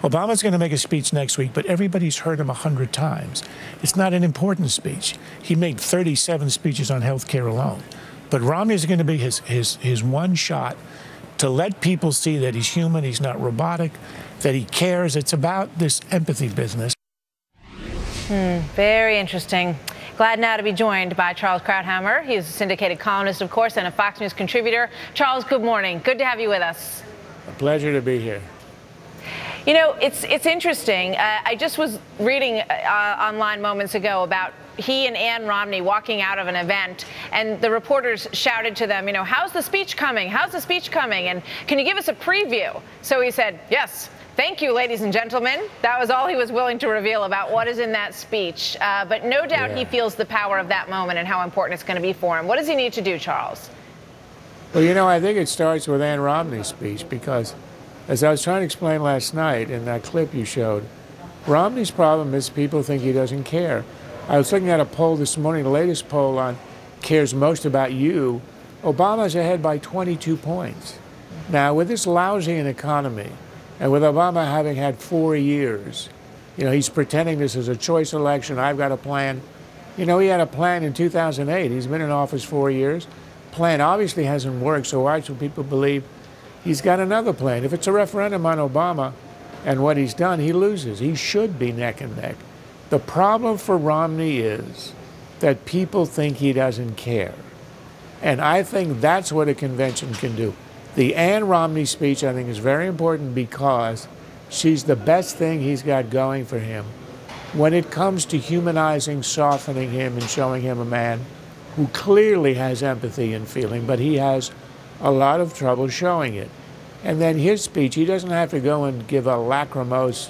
Obama's going to make a speech next week, but everybody's heard him 100 times. It's not an important speech. He made 37 speeches on health care alone. But Romney is going to be his one shot to let people see that he's human, he's not robotic, that he cares. It's about this empathy business. Very interesting. Glad now to be joined by Charles Krauthammer. He is a syndicated columnist, of course, and a Fox News contributor. Charles, good morning. Good to have you with us. A pleasure to be here. You know, it's interesting. I just was reading online moments ago about he and Ann Romney walking out of an event, and the reporters shouted to them, you know, how's the speech coming? How's the speech coming? And can you give us a preview? So he said, yes. Thank you, ladies and gentlemen. That was all he was willing to reveal about what is in that speech. But no doubt he feels the power of that moment and how important it's going to be for him. What does he need to do, Charles? Well, you know, I think it starts with Ann Romney's speech because, as I was trying to explain last night in that clip you showed, Romney's problem is people think he doesn't care. I was looking at a poll this morning, the latest poll on cares most about you. Obama's ahead by 22 points. Now, with this lousy an economy, and with Obama having had 4 years, you know, he's pretending this is a choice election. I've got a plan. You know, he had a plan in 2008. He's been in office 4 years. Plan obviously hasn't worked, so why should people believe he's got another plan? If it's a referendum on Obama and what he's done, he loses. He should be neck and neck. The problem for Romney is that people think he doesn't care. And I think that's what a convention can do. The Ann Romney speech, I think, is very important because she's the best thing he's got going for him when it comes to humanizing, softening him, and showing him a man who clearly has empathy and feeling, but he has a lot of trouble showing it. And then his speech, he doesn't have to go and give a lachrymose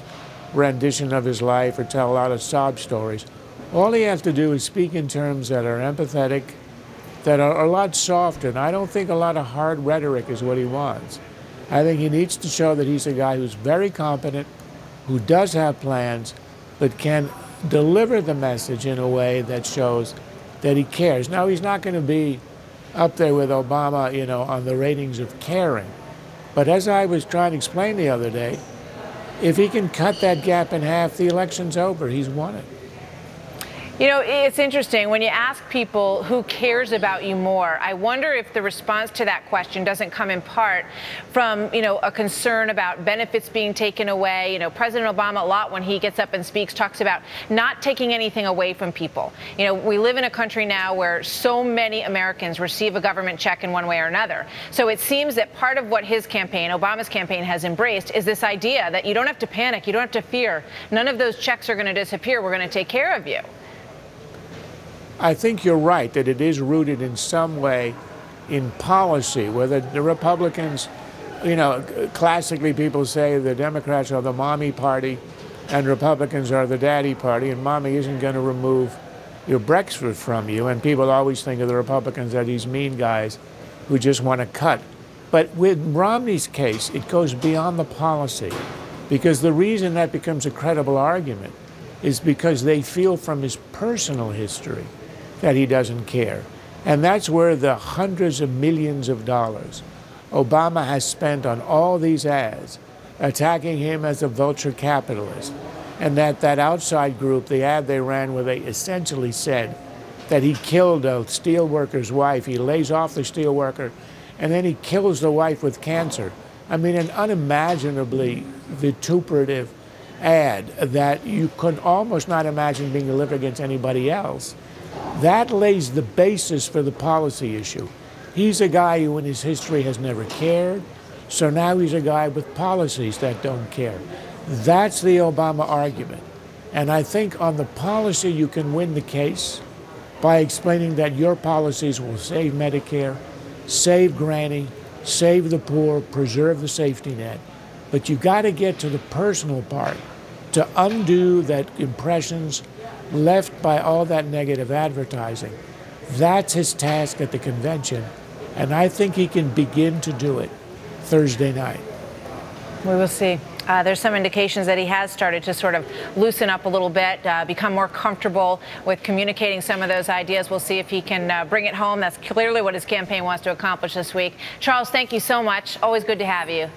rendition of his life or tell a lot of sob stories. All he has to do is speak in terms that are empathetic, that are a lot softer, and I don't think a lot of hard rhetoric is what he wants. I think he needs to show that he's a guy who's very competent, who does have plans, but can deliver the message in a way that shows that he cares. Now, he's not going to be up there with Obama, you know, on the ratings of caring. But as I was trying to explain the other day, if he can cut that gap in half, the election's over. He's won it. You know, it's interesting. When you ask people who cares about you more, I wonder if the response to that question doesn't come in part from, you know, a concern about benefits being taken away. You know, President Obama, a lot when he gets up and speaks, talks about not taking anything away from people. You know, we live in a country now where so many Americans receive a government check in one way or another. So it seems that part of what his campaign, Obama's campaign, has embraced is this idea that you don't have to panic, you don't have to fear. None of those checks are going to disappear. We're going to take care of you. I think you're right that it is rooted in some way in policy, where the Republicans, you know, classically people say the Democrats are the mommy party and Republicans are the daddy party, and mommy isn't going to remove your breakfast from you. And people always think of the Republicans as these mean guys who just want to cut. But with Romney's case, it goes beyond the policy, because the reason that becomes a credible argument is because they feel from his personal history that he doesn't care. And that's where the hundreds of millions of dollars Obama has spent on all these ads attacking him as a vulture capitalist. And that outside group, the ad they ran where they essentially said that he killed a steel worker's wife, he lays off the steel worker, and then he kills the wife with cancer. I mean, an unimaginably vituperative ad that you could almost not imagine being delivered against anybody else. That lays the basis for the policy issue. He's a guy who in his history has never cared, so now he's a guy with policies that don't care. That's the Obama argument. And I think on the policy you can win the case by explaining that your policies will save Medicare, save Granny, save the poor, preserve the safety net. But you got to get to the personal part to undo that impressions left by all that negative advertising. That's his task at the convention, and I think he can begin to do it Thursday night. We will see. There's some indications that he has started to sort of loosen up a little bit, become more comfortable with communicating some of those ideas. We'll see if he can bring it home. That's clearly what his campaign wants to accomplish this week. Charles, thank you so much. Always good to have you.